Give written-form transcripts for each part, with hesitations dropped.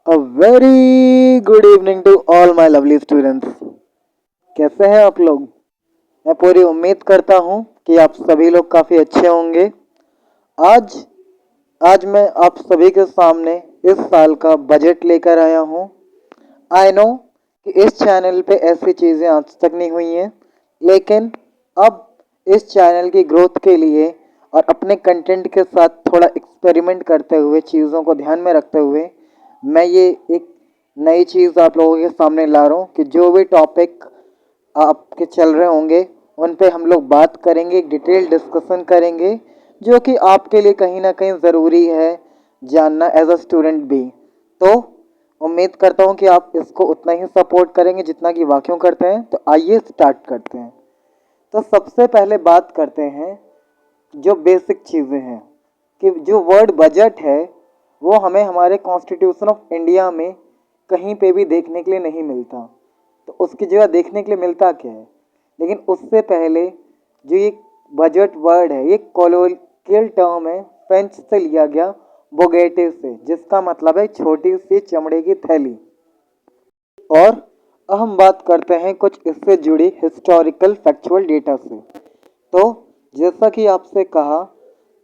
A very good evening to all my lovely students. कैसे हैं आप लोग? मैं पूरी उम्मीद करता हूँ कि आप सभी लोग काफ़ी अच्छे होंगे। आज आज मैं आप सभी के सामने इस साल का बजट लेकर आया हूँ। आई नो कि इस चैनल पे ऐसी चीज़ें आज तक नहीं हुई हैं, लेकिन अब इस चैनल की ग्रोथ के लिए और अपने कंटेंट के साथ थोड़ा एक्सपेरिमेंट करते हुए, चीज़ों को ध्यान में रखते हुए, मैं ये एक नई चीज़ आप लोगों के सामने ला रहा हूँ कि जो भी टॉपिक आपके चल रहे होंगे उन पे हम लोग बात करेंगे, एक डिटेल डिस्कशन करेंगे, जो कि आपके लिए कहीं ना कहीं ज़रूरी है जानना एज अ स्टूडेंट भी। तो उम्मीद करता हूँ कि आप इसको उतना ही सपोर्ट करेंगे जितना कि वाक्यों करते हैं। तो आइए स्टार्ट करते हैं। तो सबसे पहले बात करते हैं जो बेसिक चीज़ें हैं कि जो वर्ड बजट है वो हमें हमारे कॉन्स्टिट्यूशन ऑफ इंडिया में कहीं पे भी देखने के लिए नहीं मिलता। तो उसकी जगह देखने के लिए मिलता क्या है? लेकिन उससे पहले जो ये बजट वर्ड है ये कॉलोकियल टर्म है, फ्रेंच से लिया गया, बोगेटे से, जिसका मतलब है छोटी सी चमड़े की थैली। और अब हम बात करते हैं कुछ इससे जुड़ी हिस्टोरिकल फैक्चुअल डेटा से। तो जैसा कि आपसे कहा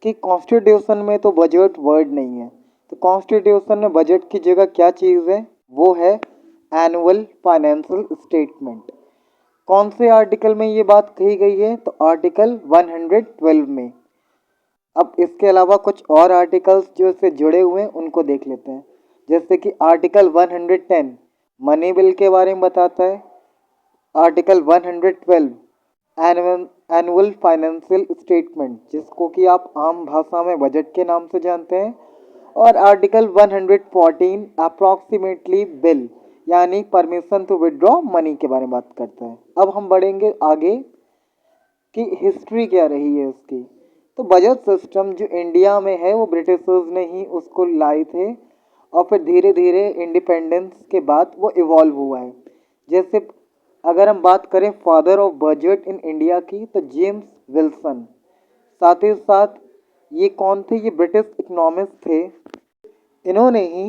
कि कॉन्स्टिट्यूशन में तो बजट वर्ड नहीं है, तो कॉन्स्टिट्यूशन में बजट की जगह क्या चीज़ है? वो है एनुअल फाइनेंशियल स्टेटमेंट। कौन से आर्टिकल में ये बात कही गई है? तो आर्टिकल 112 में। अब इसके अलावा कुछ और आर्टिकल्स जो इससे जुड़े हुए हैं उनको देख लेते हैं। जैसे कि आर्टिकल 110 मनी बिल के बारे में बताता है। आर्टिकल 112 एनुअल फाइनेंशियल स्टेटमेंट, जिसको कि आप आम भाषा में बजट के नाम से जानते हैं। और आर्टिकल 114 अप्रॉक्सीमेटली बिल, यानी परमिशन टू विड्रॉ मनी के बारे में बात करता है। अब हम बढ़ेंगे आगे कि हिस्ट्री क्या रही है उसकी। तो बजट सिस्टम जो इंडिया में है वो ब्रिटिशर्स ने ही उसको लाए थे, और फिर धीरे धीरे इंडिपेंडेंस के बाद वो इवॉल्व हुआ है। जैसे अगर हम बात करें father of budget in India की, तो जेम्स विल्सन। साथ ही साथ ये कौन थे? ये ब्रिटिश इकोनॉमिस्ट थे। इन्होंने ही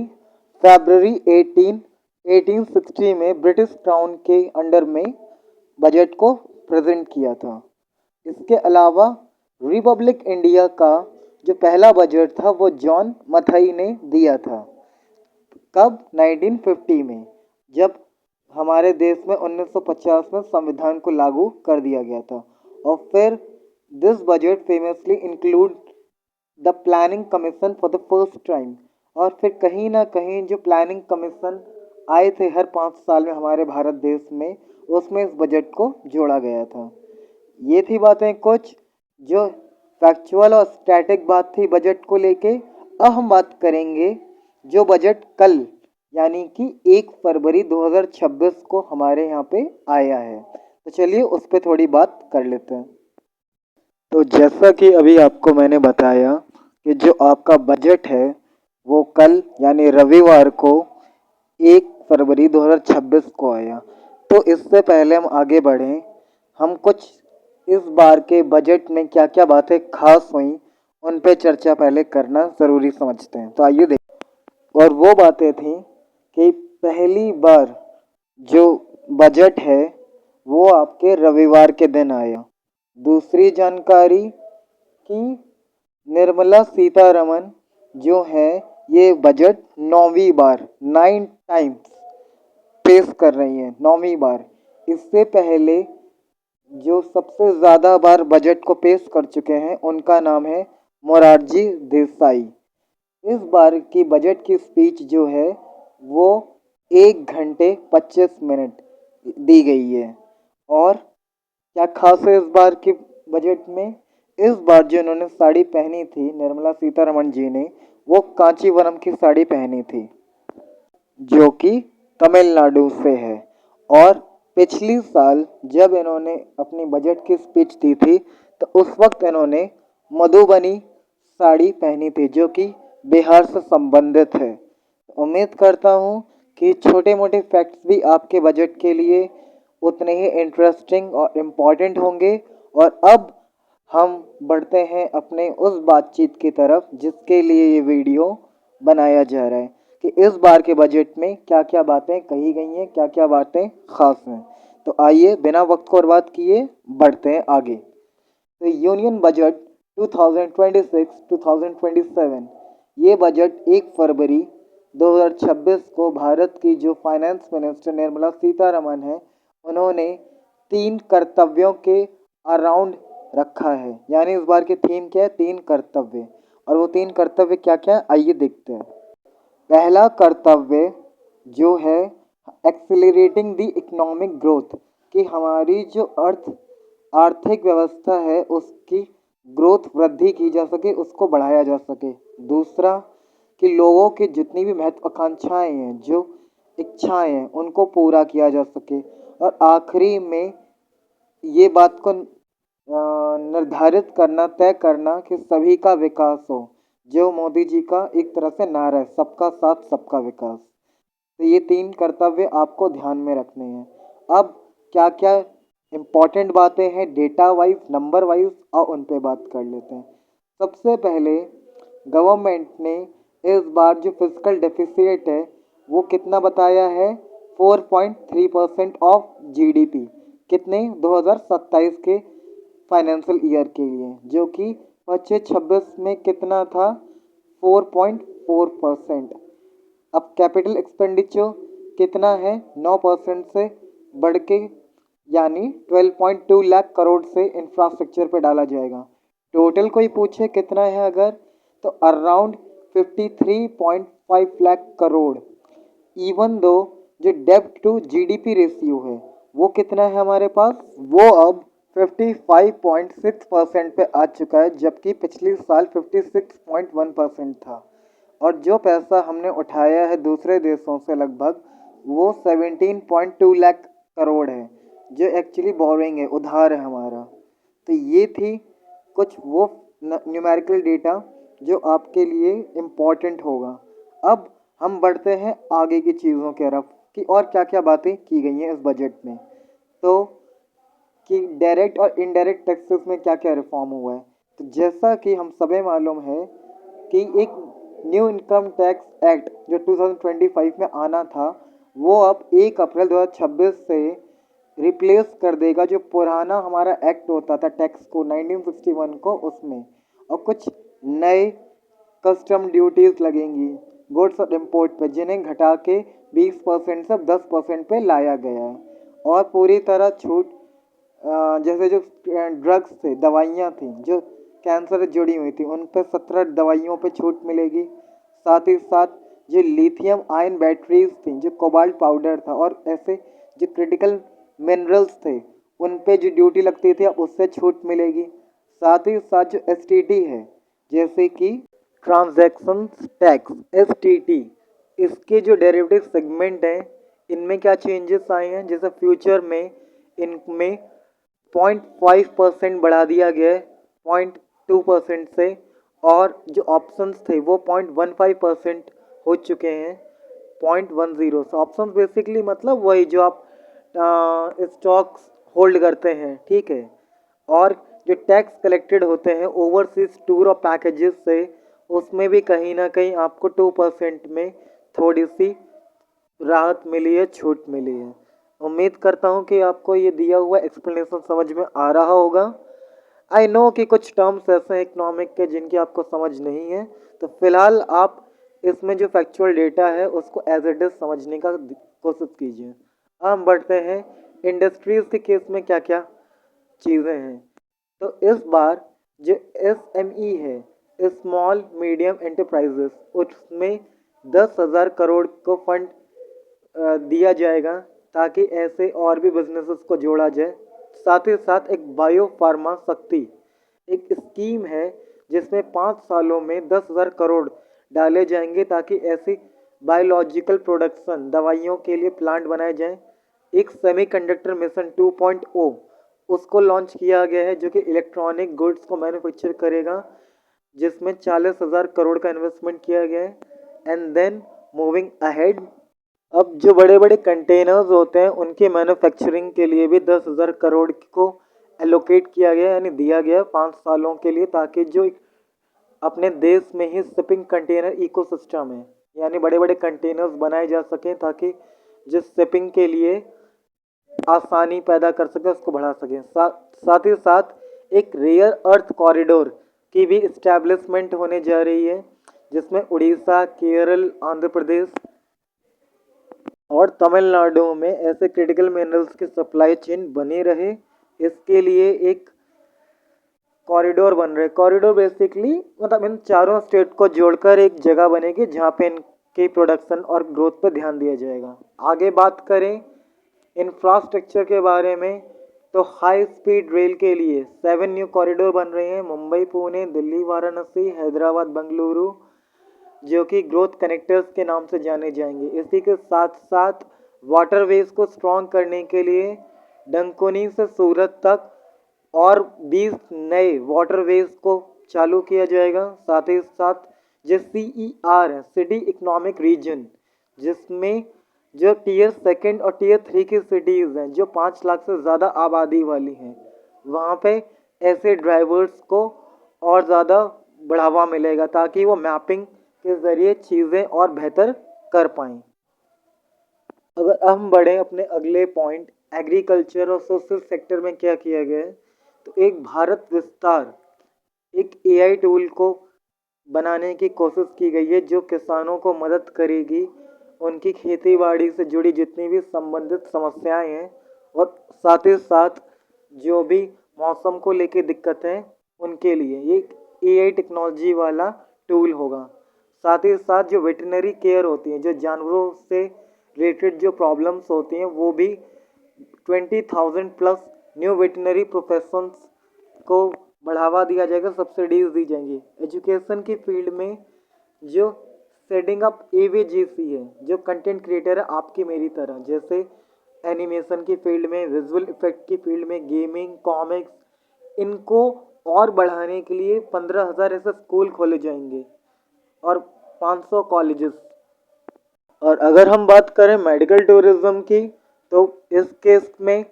फरवरी 1860 में ब्रिटिश क्राउन के अंडर में बजट को प्रेजेंट किया था। इसके अलावा रिपब्लिक इंडिया का जो पहला बजट था वो जॉन मथाई ने दिया था। कब? 1950 में, जब हमारे देश में 1950 में संविधान को लागू कर दिया गया था। और फिर this budget famously include the planning commission for the first time. और फिर कहीं ना कहीं जो प्लानिंग कमीशन आए थे हर 5 साल में हमारे भारत देश में, उसमें इस बजट को जोड़ा गया था। ये थी बातें कुछ जो फैक्चुअल और स्टैटिक बात थी बजट को लेके। अब हम बात करेंगे जो बजट कल यानी कि 1 फरवरी 2026 को हमारे यहाँ पे आया है। तो चलिए उस पर थोड़ी बात कर लेते हैं। तो जैसा कि अभी आपको मैंने बताया कि जो आपका बजट है वो कल यानी रविवार को 1 फरवरी 2026 को आया। तो इससे पहले हम आगे बढ़ें, हम कुछ इस बार के बजट में क्या क्या बातें खास हुई उन पे चर्चा पहले करना ज़रूरी समझते हैं। तो आइए देखें। और वो बातें थी कि पहली बार जो बजट है वो आपके रविवार के दिन आया। दूसरी जानकारी कि निर्मला सीतारमन जो है ये बजट 9वीं बार, 9 टाइम्स पेश कर रही हैं, 9वीं बार। इससे पहले जो सबसे ज़्यादा बार बजट को पेश कर चुके हैं उनका नाम है मोरारजी देसाई। इस बार की बजट की स्पीच जो है वो 1 घंटे 25 मिनट दी गई है। और क्या खास है इस बार की बजट में? इस बार जो इन्होंने साड़ी पहनी थी निर्मला सीतारमण जी ने, वो कांचीवरम की साड़ी पहनी थी जो कि तमिलनाडु से है। और पिछली साल जब इन्होंने अपनी बजट की स्पीच दी थी तो उस वक्त इन्होंने मधुबनी साड़ी पहनी थी जो कि बिहार से संबंधित है। उम्मीद करता हूँ कि छोटे मोटे फैक्ट्स भी आपके बजट के लिए उतने ही इंटरेस्टिंग और इम्पॉर्टेंट होंगे। और अब हम बढ़ते हैं अपने उस बातचीत की तरफ जिसके लिए ये वीडियो बनाया जा रहा है। कि इस बार के बजट में क्या क्या बातें कही गई हैं, क्या क्या बातें खास हैं। तो आइए बिना वक्त को बर्बाद किए बढ़ते हैं आगे। तो यूनियन बजट 2026-2027, ये बजट 1 फरवरी 2026 को भारत की जो फाइनेंस मिनिस्टर निर्मला सीतारमण है, उन्होंने 3 कर्तव्यों के अराउंड रखा है। यानी इस बार की थीम क्या है? 3 कर्तव्य। और वो 3 कर्तव्य क्या क्या है, आइए देखते हैं। पहला कर्तव्य जो है एक्सेलरेटिंग द इकोनॉमिक ग्रोथ, कि हमारी जो आर्थिक व्यवस्था है उसकी ग्रोथ वृद्धि की जा सके, उसको बढ़ाया जा सके। दूसरा कि लोगों की जितनी भी महत्वाकांक्षाएं हैं, जो इच्छाएं हैं, उनको पूरा किया जा सके। और आखिरी में ये बात को निर्धारित करना, तय करना कि सभी का विकास हो, जो मोदी जी का एक तरह से नारा है, सबका साथ सबका विकास। तो ये 3 कर्तव्य आपको ध्यान में रखने हैं। अब क्या क्या इम्पोर्टेंट बातें हैं डेटा वाइज, नंबर वाइज, और उन पे बात कर लेते हैं। सबसे पहले गवर्नमेंट ने इस बार जो फिजिकल डेफिसिट है वो कितना बताया है? 4.3% ऑफ जीडीपी। कितने? 2027 के फाइनेंशियल ईयर के लिए, जो कि 25-26 में कितना था? 4.4%। अब कैपिटल एक्सपेंडिचर कितना है? 9% से बढ़ के, यानी 12.2 लाख करोड़ से इंफ्रास्ट्रक्चर पे डाला जाएगा। टोटल कोई पूछे कितना है अगर, तो around 53.5 lakh crore. Even though जो डेब्ट टू जीडीपी रेशियो है वो कितना है हमारे पास? वो अब 55.6% पे आ चुका है, जबकि पिछले साल 56.1% था। और जो पैसा हमने उठाया है दूसरे देशों से लगभग, वो 17.2 लाख करोड़ है, जो एक्चुअली बोरिंग है, उधार है हमारा। तो ये थी कुछ वो न्यूमेरिकल डेटा जो आपके लिए इम्पोर्टेंट होगा। अब हम बढ़ते हैं आगे की चीज़ों की तरफ कि और क्या क्या बातें की गई हैं इस बजट में। तो कि डायरेक्ट और इनडायरेक्ट टैक्सेस में क्या क्या रिफॉर्म हुआ है। तो जैसा कि हम सभी मालूम है कि एक न्यू इनकम टैक्स एक्ट जो 2025 में आना था, वो अब 1 अप्रैल 2026 से रिप्लेस कर देगा जो पुराना हमारा एक्ट होता था टैक्स को 1961 को, उसमें। और कुछ नए कस्टम ड्यूटीज़ लगेंगी गुड्स और इम्पोर्ट पे, जिन्हें घटा के 20% से 10% पे लाया गया है। और पूरी तरह छूट, जैसे जो ड्रग्स थे, दवाइयाँ थी जो कैंसर से जुड़ी हुई थी, उन पर 17 दवाइयों पे छूट मिलेगी। साथ ही साथ जो लिथियम आयन बैटरीज थी, जो कोबाल्ट पाउडर था, और ऐसे जो क्रिटिकल मिनरल्स थे, उन पे जो ड्यूटी लगती थी अब उससे छूट मिलेगी। साथ ही साथ जो एसटीटी है, जैसे कि ट्रांजैक्शन टैक्स एसटीटी, इसके जो डेरिवेटिव सेगमेंट हैं, इनमें क्या चेंजेस आए हैं। जैसे फ्यूचर में इनमें 0.5% बढ़ा दिया गया है 0.2% से, और जो ऑप्शंस थे वो 0.15% हो चुके हैं 0.10 से। ऑप्शंस बेसिकली मतलब वही जो आप स्टॉक्स होल्ड करते हैं, ठीक है। और जो टैक्स कलेक्टेड होते हैं ओवरसीज टूर और पैकेजेस से, उसमें भी कहीं ना कहीं आपको 2% में थोड़ी सी राहत मिली है, छूट मिली है। उम्मीद करता हूँ कि आपको ये दिया हुआ एक्सप्लेनेशन समझ में आ रहा होगा। आई नो कि कुछ टर्म्स ऐसे हैं इकोनॉमिक के जिनकी आपको समझ नहीं है, तो फिलहाल आप इसमें जो फैक्चुअल डेटा है उसको एज इट इज समझने का कोशिश कीजिए। हम बढ़ते हैं इंडस्ट्रीज़ के केस में क्या क्या चीज़ें हैं। तो इस बार जो एसएमई है, स्मॉल मीडियम एंटरप्राइजेस, उसमें 10,000 करोड़ को फंड दिया जाएगा ताकि ऐसे और भी बिजनेसेस को जोड़ा जाए। साथ ही साथ एक बायो फार्मा शक्ति एक स्कीम है जिसमें 5 सालों में 10,000 करोड़ डाले जाएंगे ताकि ऐसी बायोलॉजिकल प्रोडक्शन दवाइयों के लिए प्लांट बनाए जाएं। एक सेमीकंडक्टर मिशन 2.0 उसको लॉन्च किया गया है जो कि इलेक्ट्रॉनिक गुड्स को मैन्युफैक्चर करेगा, जिसमें 40,000 करोड़ का इन्वेस्टमेंट किया गया है। एंड देन मूविंग अहेड, अब जो बड़े बड़े कंटेनर्स होते हैं उनके मैन्युफैक्चरिंग के लिए भी 10,000 करोड़ को एलोकेट किया गया, यानी दिया गया 5 सालों के लिए, ताकि जो अपने देश में ही शिपिंग कंटेनर इकोसिस्टम है, यानी बड़े बड़े कंटेनर्स बनाए जा सकें ताकि जिस शिपिंग के लिए आसानी पैदा कर सके उसको बढ़ा सकें। साथ ही साथ एक रेयर अर्थ कॉरिडोर की भी इस्टेब्लिशमेंट होने जा रही है, जिसमें उड़ीसा, केरल, आंध्र प्रदेश और तमिलनाडु में ऐसे क्रिटिकल मिनरल्स की सप्लाई चेन बनी रहे, इसके लिए एक कॉरिडोर बन रहे। कॉरिडोर बेसिकली मतलब इन चारों स्टेट को जोड़कर एक जगह बनेगी जहाँ पे इनके प्रोडक्शन और ग्रोथ पर ध्यान दिया जाएगा। आगे बात करें इंफ्रास्ट्रक्चर के बारे में, तो हाई स्पीड रेल के लिए 7 न्यू कॉरिडोर बन रहे हैं, मुंबई, पुणे, दिल्ली, वाराणसी, हैदराबाद, बेंगलुरु, जो कि ग्रोथ कनेक्टर्स के नाम से जाने जाएंगे। इसी के साथ साथ वाटरवेज को स्ट्रॉन्ग करने के लिए डंकोनी से सूरत तक और 20 नए वाटरवेज को चालू किया जाएगा। साथ ही साथ जो CER है, सिटी इकोनॉमिक रीजन, जिसमें जो टीयर 2 और टीयर 3 की सिटीज़ हैं जो 5 लाख से ज़्यादा आबादी वाली हैं, वहाँ पे ऐसे ड्राइवर्स को और ज़्यादा बढ़ावा मिलेगा ताकि वो मैपिंग के ज़रिए चीज़ें और बेहतर कर पाएँ। अगर हम बढ़े अपने अगले पॉइंट एग्रीकल्चर और सोशल सेक्टर में क्या किया गया है, तो एक भारत विस्तार एक AI टूल को बनाने की कोशिश की गई है जो किसानों को मदद करेगी उनकी खेती बाड़ी से जुड़ी जितनी भी संबंधित समस्याएं हैं, और साथ ही साथ जो भी मौसम को लेके दिक्कत है उनके लिए ये AI टेक्नोलॉजी वाला टूल होगा। साथ ही साथ जो वेटरनरी केयर होती है, जो जानवरों से रिलेटेड जो प्रॉब्लम्स होती हैं, वो भी 20,000 प्लस न्यू वेटरनरी प्रोफेशंस को बढ़ावा दिया जाएगा, सब्सिडीज दी जाएंगी। एजुकेशन की फील्ड में जो सेटिंग अप AVGC है, जो कंटेंट क्रिएटर है आपकी मेरी तरह, जैसे एनिमेशन की फील्ड में, विजुअल इफेक्ट की फील्ड में, गेमिंग, कॉमिक्स, इनको और बढ़ाने के लिए 15,000 ऐसे स्कूल खोले जाएंगे और 500 कॉलेजेस। और अगर हम बात करें मेडिकल टूरिज्म की, तो इस केस में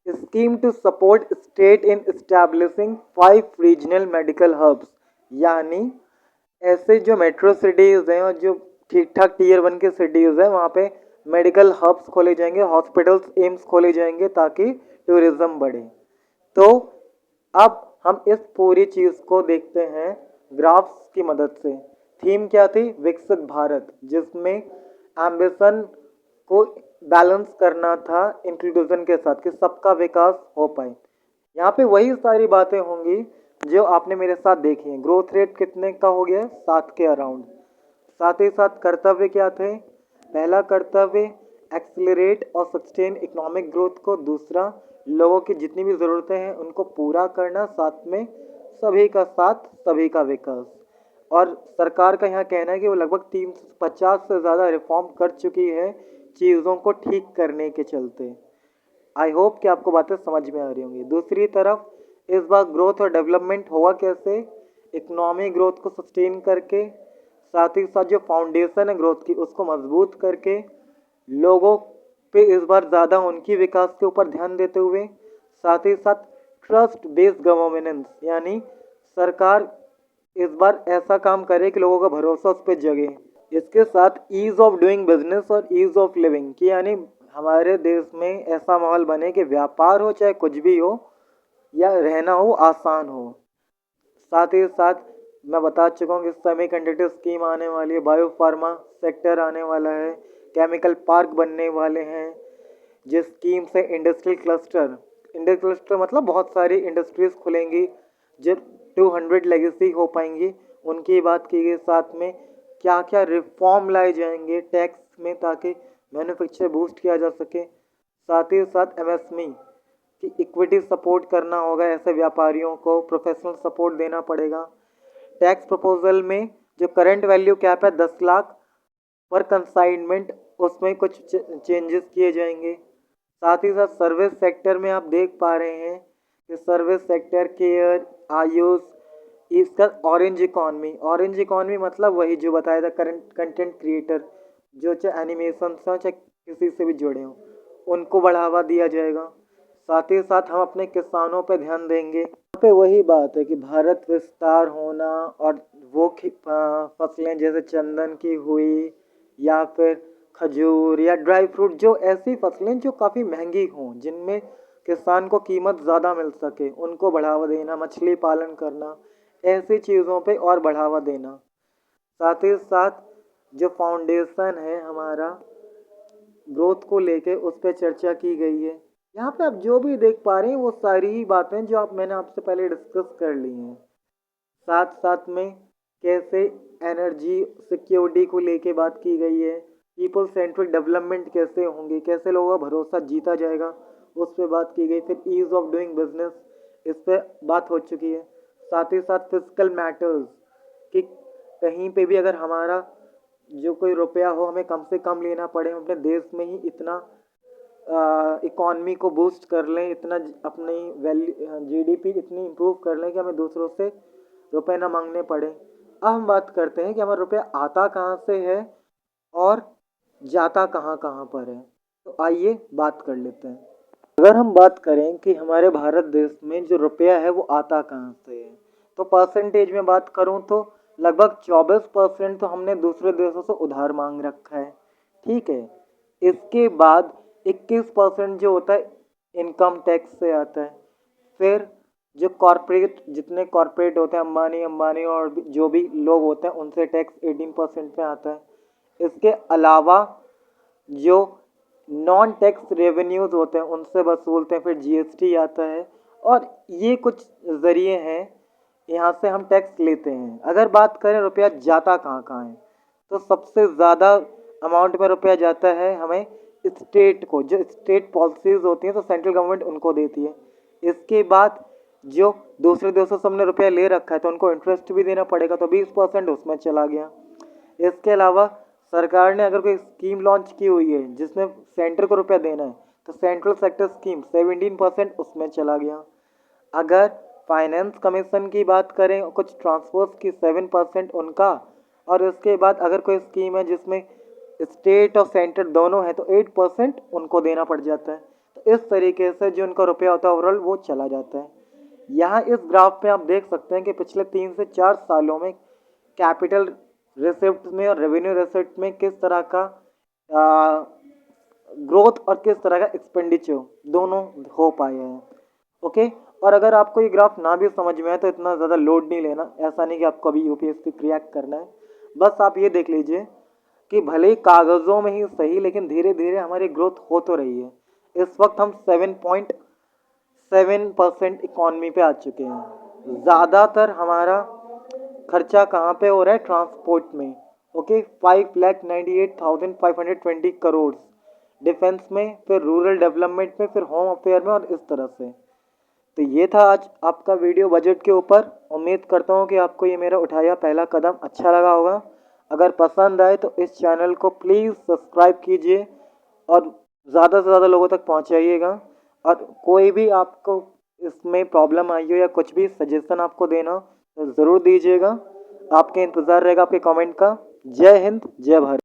scheme to support state in establishing 5 regional medical hubs, यानी ऐसे जो मेट्रो सिटीज़ हैं और जो ठीक ठाक टीयर 1 के सिटीज़ हैं वहाँ पे मेडिकल हब्स खोले जाएंगे, हॉस्पिटल्स, एम्स खोले जाएंगे ताकि टूरिज्म बढ़े। तो अब हम इस पूरी चीज़ को देखते हैं ग्राफ्स की मदद से। थीम क्या थी? विकसित भारत, जिसमें एम्बिशन को बैलेंस करना था इंक्लूजन के साथ कि सबका विकास हो पाए। यहाँ पे वही सारी बातें होंगी जो आपने मेरे साथ देखी हैं। ग्रोथ रेट कितने का हो गया? 7 के अराउंड। साथ ही साथ कर्तव्य क्या थे? पहला कर्तव्य एक्सेलरेट और सस्टेन इकोनॉमिक ग्रोथ को, दूसरा लोगों की जितनी भी ज़रूरतें हैं उनको पूरा करना, साथ में सभी का साथ सभी का विकास। और सरकार का यहाँ कहना है कि वो लगभग 350 से ज़्यादा रिफॉर्म कर चुकी है चीज़ों को ठीक करने के चलते। आई होप कि आपको बातें समझ में आ रही होंगी। दूसरी तरफ इस बार ग्रोथ और डेवलपमेंट होगा कैसे? इकोनॉमी ग्रोथ को सस्टेन करके, साथ ही साथ जो फाउंडेशन है ग्रोथ की उसको मजबूत करके, लोगों पे इस बार ज़्यादा उनकी विकास के ऊपर ध्यान देते हुए, साथ ही साथ ट्रस्ट बेस्ड गवर्नेंस, यानी सरकार इस बार ऐसा काम करे कि लोगों का भरोसा उस पर जगे। इसके साथ ईज़ ऑफ डूइंग बिजनेस और ईज़ ऑफ लिविंग की, यानी हमारे देश में ऐसा माहौल बने कि व्यापार हो चाहे कुछ भी हो या रहना हो आसान हो। साथ ही साथ मैं बता चुका हूँ कि सेमीकंडक्टर स्कीम आने वाली है, बायो फार्मा सेक्टर आने वाला है, केमिकल पार्क बनने वाले हैं, जिस स्कीम से इंडस्ट्रियल क्लस्टर मतलब बहुत सारी इंडस्ट्रीज खुलेंगी जो 200 लेगेसी हो पाएंगी, उनकी बात की गई। साथ में क्या क्या रिफॉर्म लाए जाएंगे टैक्स में ताकि मैन्युफैक्चर बूस्ट किया जा सके। साथ ही साथ MSME की इक्विटी सपोर्ट करना होगा, ऐसे व्यापारियों को प्रोफेशनल सपोर्ट देना पड़ेगा। टैक्स प्रपोजल में जो करंट वैल्यू कैप है 10 लाख पर कंसाइनमेंट, उसमें कुछ चेंजेस किए जाएंगे। साथ ही साथ सर्विस सेक्टर में आप देख पा रहे हैं कि सर्विस सेक्टर, केयर, आयुष, इसका ऑरेंज इकॉनमी मतलब वही जो बताया था, करंट कंटेंट क्रिएटर जो चाहे एनिमेशन से हो चाहे किसी से भी जुड़े हों, उनको बढ़ावा दिया जाएगा। साथ ही साथ हम अपने किसानों पर ध्यान देंगे। यहाँ पे वही बात है कि भारत विस्तार होना और वो फसलें जैसे चंदन की हुई, या फिर खजूर या ड्राई फ्रूट, जो ऐसी फसलें जो काफ़ी महंगी हों, जिनमें किसान को कीमत ज़्यादा मिल सके, उनको बढ़ावा देना, मछली पालन करना, ऐसी चीज़ों पे और बढ़ावा देना। साथ ही साथ जो फाउंडेशन है हमारा ग्रोथ को लेके, उस पर चर्चा की गई है। यहाँ पे आप जो भी देख पा रहे हैं वो सारी ही बातें जो मैंने आपसे पहले डिस्कस कर ली हैं। साथ साथ में कैसे एनर्जी सिक्योरिटी को लेके बात की गई है, पीपल सेंट्रिक डेवलपमेंट कैसे होंगे, कैसे लोगों का भरोसा जीता जाएगा, उस पर बात की गई। फिर ईज ऑफ डूइंग बिजनेस, इस पर बात हो चुकी है। साथ ही साथ फिजिकल मैटर्स कि कहीं पे भी अगर हमारा जो कोई रुपया हो हमें कम से कम लेना पड़े, हम अपने देश में ही इतना इकॉनमी को बूस्ट कर लें, इतना अपनी वैल्यू जीडीपी इतनी इम्प्रूव कर लें कि हमें दूसरों से रुपए ना मांगने पड़े। अब हम बात करते हैं कि हमारा रुपया आता कहाँ से है और जाता कहाँ कहाँ पर है। तो आइए बात कर लेते हैं। अगर हम बात करें कि हमारे भारत देश में जो रुपया है वो आता कहाँ से है, तो परसेंटेज में बात करूँ तो लगभग 24% तो हमने दूसरे देशों से उधार मांग रखा है। ठीक है, इसके बाद 21% जो होता है इनकम टैक्स से आता है। फिर जो कॉरपोरेट, जितने कॉरपोरेट होते हैं, अंबानी और जो भी लोग होते हैं, उनसे टैक्स 18% पे आता है। इसके अलावा जो नॉन टैक्स रेवेन्यूज होते हैं उनसे वसूलते हैं, फिर जीएसटी आता है, और ये कुछ ज़रिए हैं यहाँ से हम टैक्स लेते हैं। अगर बात करें रुपया जाता कहाँ कहाँ है, तो सबसे ज़्यादा अमाउंट में रुपया जाता है हमें स्टेट को, जो स्टेट पॉलिसीज़ होती हैं तो सेंट्रल गवर्नमेंट उनको देती है। इसके बाद जो दूसरे देशों से हमने रुपया ले रखा है तो उनको इंटरेस्ट भी देना पड़ेगा, तो 20% उसमें चला गया। इसके अलावा सरकार ने अगर कोई स्कीम लॉन्च की हुई है जिसमें सेंटर को रुपया देना है, तो सेंट्रल सेक्टर स्कीम 17% उसमें चला गया। अगर फाइनेंस कमीशन की बात करें, कुछ ट्रांसपोर्ट की 7% उनका, और इसके बाद अगर कोई स्कीम है जिसमें स्टेट और सेंटर दोनों है तो 8% उनको देना पड़ जाता है। तो इस तरीके से जो उनका रुपया होता है ओवरऑल वो चला जाता है। यहाँ इस ग्राफ पे आप देख सकते हैं कि पिछले 3 से 4 सालों में कैपिटल रिसिप्ट में और रेवेन्यू रिसिप्ट में किस तरह का ग्रोथ और किस तरह का एक्सपेंडिचर दोनों हो पाए हैं। ओके, और अगर आपको ये ग्राफ ना भी समझ में आए तो इतना ज़्यादा लोड नहीं लेना, ऐसा नहीं कि आपको अभी यूपीएससी क्रैक करना है। बस आप ये देख लीजिए कि भले ही कागज़ों में ही सही, लेकिन धीरे धीरे हमारी ग्रोथ हो तो रही है। इस वक्त हम 7.7% इकॉनमी पे आ चुके हैं। ज़्यादातर हमारा खर्चा कहाँ पे हो रहा है? ट्रांसपोर्ट में। ओके, 5,98,520 करोड़ डिफेंस में, फिर रूरल डेवलपमेंट में, फिर होम अफेयर में, और इस तरह से। तो ये था आज आपका वीडियो बजट के ऊपर। उम्मीद करता हूँ कि आपको ये मेरा उठाया पहला कदम अच्छा लगा होगा। अगर पसंद आए तो इस चैनल को प्लीज़ सब्सक्राइब कीजिए और ज़्यादा से ज़्यादा लोगों तक पहुँचाइएगा। और कोई भी आपको इसमें प्रॉब्लम आई हो या कुछ भी सजेशन आपको देना हो तो ज़रूर दीजिएगा। आपके इंतज़ार रहेगा आपके कमेंट का। जय हिंद, जय भारत।